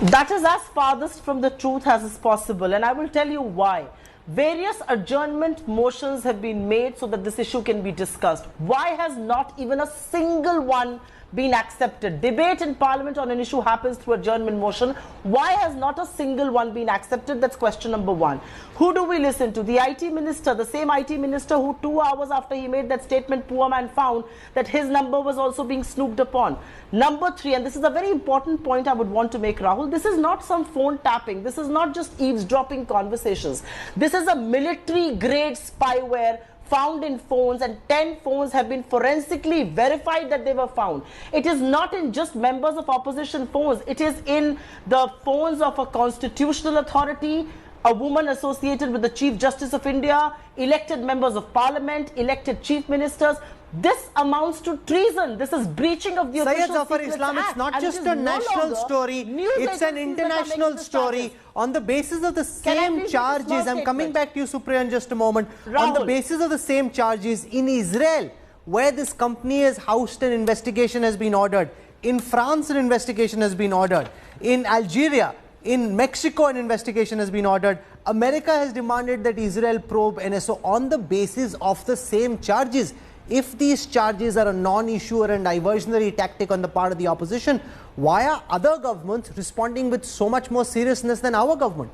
That is as farthest from the truth as is possible, and I will tell you why. Various adjournment motions have been made so that this issue can be discussed. Why has not even a single one been accepted? Debate in Parliament on an issue happens through adjournment motion. Why has not a single one been accepted? That's question number one. Who do we listen to? The IT minister, the same IT minister who 2 hours after he made that statement, poor man, found that his number was also being snooped upon. Number three, and this is a very important point I would want to make, Rahul, this is not some phone tapping. This is not just eavesdropping conversations. This is a military grade spyware found in phones, and 10 phones have been forensically verified that they were found. It is not in just members of opposition phones. It is in the phones of a constitutional authority, a woman associated with the Chief Justice of India, elected members of parliament, elected chief ministers. This amounts to treason. This is breaching of the Syed Official Zafar Secrets Islam, Act. it's not And just it a is no national longer story, news it's an agencies that are international making the story. charges. On the basis of the Can I same please make a charges, small I'm coming statement? back to you, Supriya, in just a moment. On the Rahul. basis of the same charges in Israel, where this company is housed, an investigation has been ordered. In France, an investigation has been ordered. In Algeria, in Mexico, an investigation has been ordered. America has demanded that Israel probe NSO on the basis of the same charges. If these charges are a non-issue or a diversionary tactic on the part of the opposition, why are other governments responding with so much more seriousness than our government?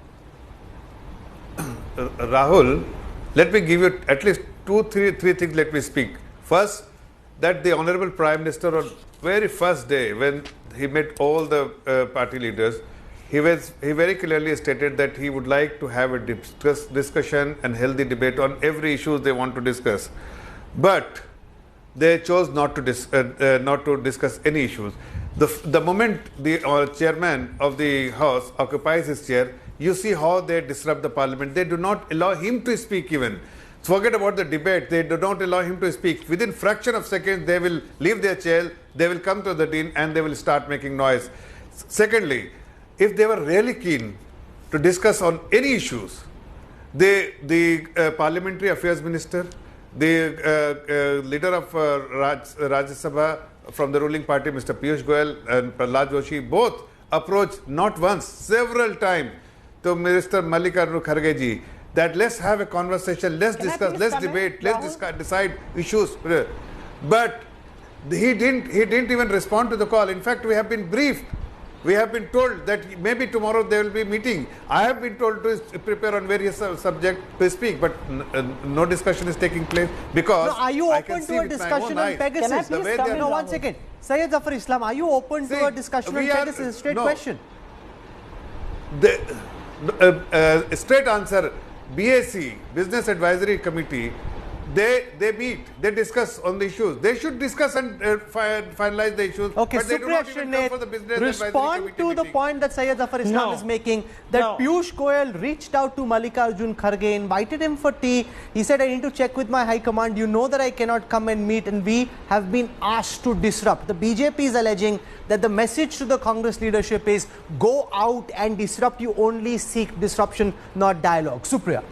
Rahul, let me give you at least three things. Let me speak. First, that the Honorable Prime Minister on very first day when he met all the party leaders, he very clearly stated that he would like to have a discussion and healthy debate on every issue they want to discuss. But they chose not to discuss any issues. The moment the chairman of the House occupies his chair, you see how they disrupt the Parliament. They do not allow him to speak even. Forget about the debate. They do not allow him to speak. Within fraction of seconds, they will leave their chair, they will come to the din and they will start making noise. Secondly, if they were really keen to discuss on any issues, the Parliamentary Affairs Minister, the leader of Rajya Sabha from the ruling party, Mr. Piyush Goyal and Prahlad Joshi, both approached not once, several times to Minister Mallikarjun Kharge ji that let's have a conversation, let's discuss, let's debate, let's decide issues. But he didn't even respond to the call. In fact, we have been briefed. We have been told that maybe tomorrow there will be a meeting. I have been told to prepare on various subjects to speak, but no discussion is taking place because are you open to a discussion on Pegasus? No, 1 second. Syed Zafar Islam, are you open to a discussion on Pegasus? Straight question. Straight answer. BAC, Business Advisory Committee, they meet, they discuss on the issues. They should discuss and finalize the issues. Okay, but they do not Supriya even come for the Business respond to the point that Syed Zafar Islam is making, that Piyush Goyal reached out to Mallikarjun Kharge, invited him for tea. He said, I need to check with my high command. You know that I cannot come and meet, and we have been asked to disrupt. The BJP is alleging that the message to the Congress leadership is go out and disrupt. You only seek disruption, not dialogue. Supriya.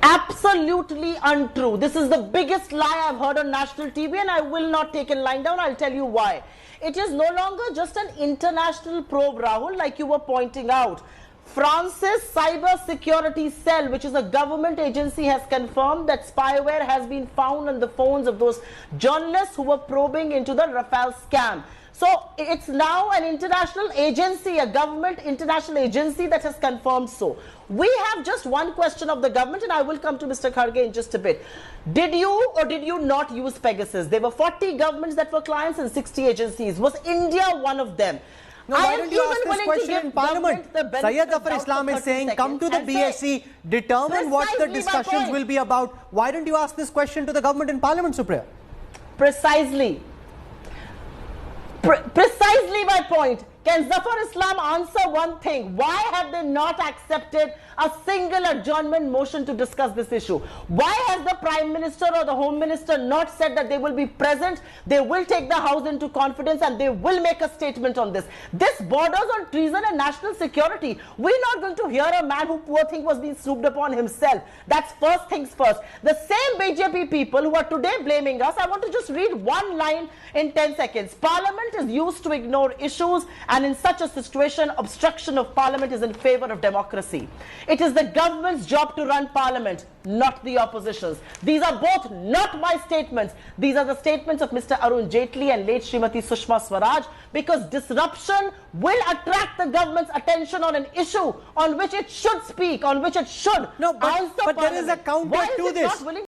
Absolutely untrue. This is the biggest lie I've heard on national TV, and I will not take it lying down. I'll tell you why. It is no longer just an international probe, Rahul, like you were pointing out. France's cyber security cell, which is a government agency, has confirmed that spyware has been found on the phones of those journalists who were probing into the Rafale scam. So it's now an international agency, a government international agency that has confirmed so. We have just one question of the government, and I will come to Mr. Kharge in just a bit. Did you or did you not use Pegasus? There were 40 governments that were clients and 60 agencies. Was India one of them? No, why don't you ask this question in Parliament? Syed Zafar Islam is saying, come to the BSc, determine what the discussions will be about. Why don't you ask this question to the government in Parliament, Supriya? Precisely. Precisely my point. Can Zafar Islam answer one thing? Why have they not accepted a single adjournment motion to discuss this issue? Why has the Prime Minister or the Home Minister not said that they will be present, they will take the House into confidence and they will make a statement on this? This borders on treason and national security. We're not going to hear a man who, poor thing, was being snooped upon himself. That's first things first. The same BJP people who are today blaming us, I want to just read one line in 10 seconds. Parliament is used to ignore issues, and in such a situation, obstruction of Parliament is in favor of democracy. It is the government's job to run Parliament, not the opposition's. These are both not my statements. These are the statements of Mr. Arun Jaitley and late Srimati Sushma Swaraj, because disruption will attract the government's attention on an issue on which it should speak, on which it should No, but there is a counter to this.